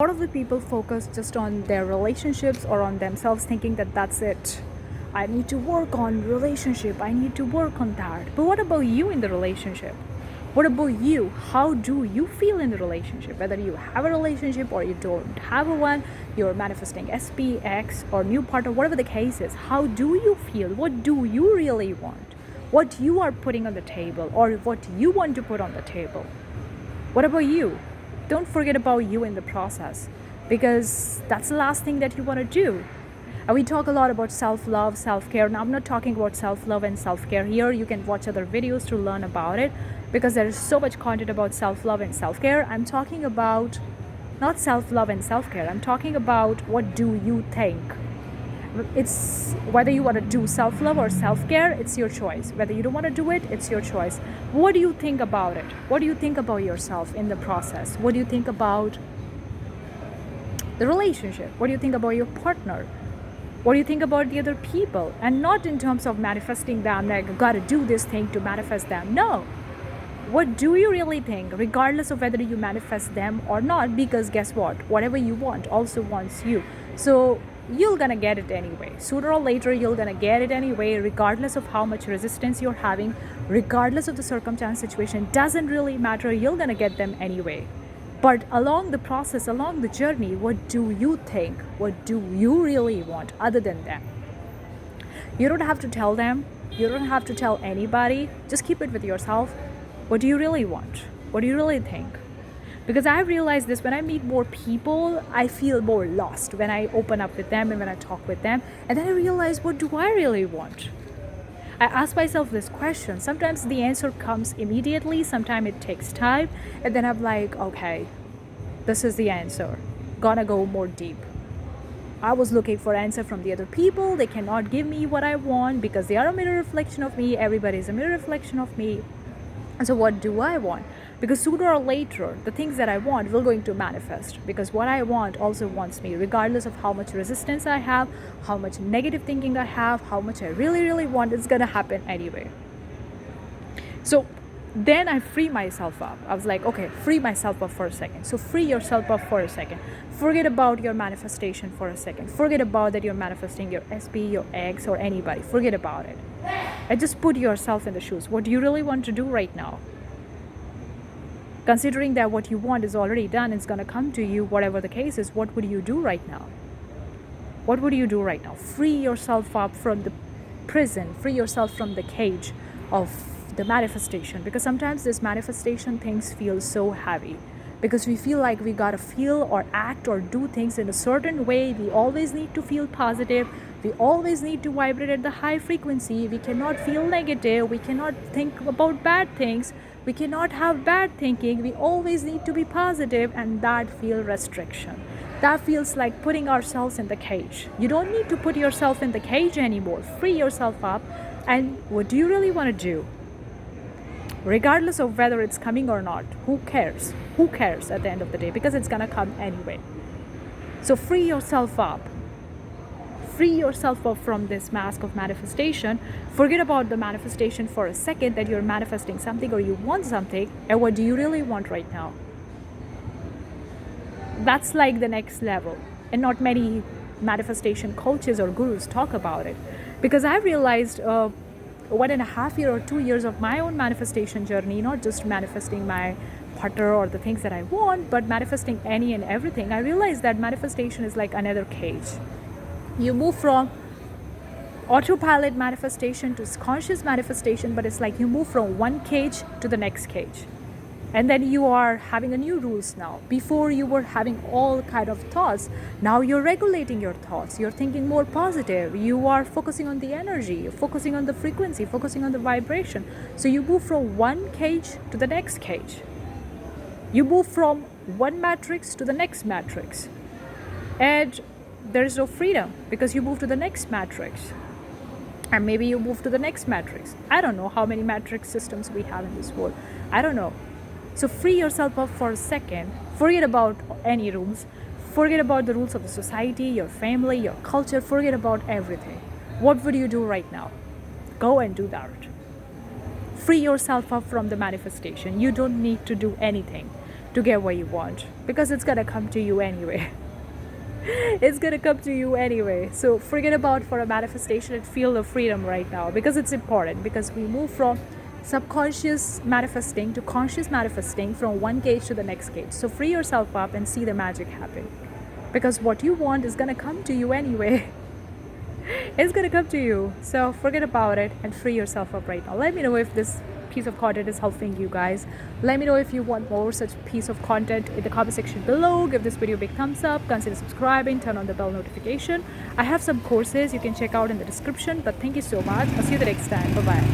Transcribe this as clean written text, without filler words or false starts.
A lot of the people focus just on their relationships or on themselves, thinking that that's it. I need to work on relationship, I need to work on that. But what about you in the relationship? What about you? How do you feel in the relationship? Whether you have a relationship or you don't have a one, you're manifesting SPX or new partner, whatever the case is, how do you feel? What do you really want? What you are putting on the table or what you want to put on the table? What about you? Don't forget about you in the process, because that's the last thing that you want to do. We talk a lot about self-love, self-care. Now, I'm not talking about self-love and self-care here. You can watch other videos to learn about it, because there is so much content about self-love and self-care. I'm talking about not self-love and self-care. I'm talking about what do you think. It's whether you want to do self-love or self-care, it's your choice. Whether you don't want to do it, it's your choice. What do you think about it? What do you think about yourself in the process? What do you think about the relationship? What do you think about your partner? What do you think about the other people? And not in terms of manifesting them, like, gotta do this thing to manifest them. No. What do you really think, regardless of whether you manifest them or not? Because guess what? Whatever you want also wants you. So you're gonna get it anyway. Sooner or later, you're gonna get it anyway, regardless of how much resistance you're having, regardless of the circumstance, situation. Doesn't really matter. You're gonna get them anyway. But along the process, along the journey, what do you think? What do you really want other than them? You don't have to tell them. You don't have to tell anybody. Just keep it with yourself. What do you really want? What do you really think? Because I realized this, when I meet more people, I feel more lost when I open up with them and when I talk with them. And then I realize, what do I really want? I ask myself this question. Sometimes the answer comes immediately, sometimes it takes time. And then I'm like, okay, this is the answer. Gonna go more deep. I was looking for answer from the other people. They cannot give me what I want because they are a mirror reflection of me. Everybody is a mirror reflection of me. And so what do I want? Because sooner or later, the things that I want will going to manifest, because what I want also wants me, regardless of how much resistance I have, how much negative thinking I have, how much I really, really want, it's going to happen anyway. So then I free myself up. I was like, okay, free myself up for a second. So free yourself up for a second. Forget about your manifestation for a second. Forget about that you're manifesting your SP, your ex, or anybody. Forget about it. And just put yourself in the shoes. What do you really want to do right now? Considering that what you want is already done, it's going to come to you, whatever the case is, what would you do right now? What would you do right now? Free yourself up from the prison, free yourself from the cage of the manifestation, because sometimes this manifestation things feel so heavy, because we feel like we gotta feel or act or do things in a certain way. We always need to feel positive. We always need to vibrate at the high frequency. We cannot feel negative. We cannot think about bad things. We cannot have bad thinking. We always need to be positive, and that feels restriction. That feels like putting ourselves in the cage. You don't need to put yourself in the cage anymore. Free yourself up. And what do you really want to do? Regardless of whether it's coming or not, who cares? Who cares at the end of the day? Because it's going to come anyway. So free yourself up. Free yourself up from this mask of manifestation. Forget about the manifestation for a second, that you're manifesting something or you want something. And what do you really want right now? That's like the next level. And not many manifestation coaches or gurus talk about it. Because I realized 1.5 years or 2 years of my own manifestation journey, not just manifesting my partner or the things that I want, but manifesting any and everything. I realized that manifestation is like another cage. You move from autopilot manifestation to conscious manifestation, but it's like you move from one cage to the next cage. And then you are having a new rules now. Before you were having all kind of thoughts. Now you're regulating your thoughts. You're thinking more positive. You are focusing on the energy. You're focusing on the frequency, focusing on the vibration. So you move from one cage to the next cage. You move from one matrix to the next matrix. And there is no freedom, because you move to the next matrix. And maybe you move to the next matrix. I don't know how many matrix systems we have in this world. I don't know. So free yourself up for a second. Forget about any rules. Forget about the rules of the society, your family, your culture. Forget about everything. What would you do right now? Go and do that. Free yourself up from the manifestation. You don't need to do anything. to get what you want, because it's gonna come to you anyway. It's gonna come to you anyway. So forget about for a manifestation and feel the freedom right now, because it's important, because we move from subconscious manifesting to conscious manifesting, from one cage to the next cage. So free yourself up and see the magic happen, because what you want is gonna come to you anyway. It's gonna come to you. So forget about it and free yourself up right now. Let me know if this piece of content is helping you guys. Let me know if you want more such piece of content in the comment section below. Give this video a big thumbs up, consider subscribing, turn on the bell notification. I have some courses you can check out in the description. But thank you so much. I'll see you the next time. Bye bye.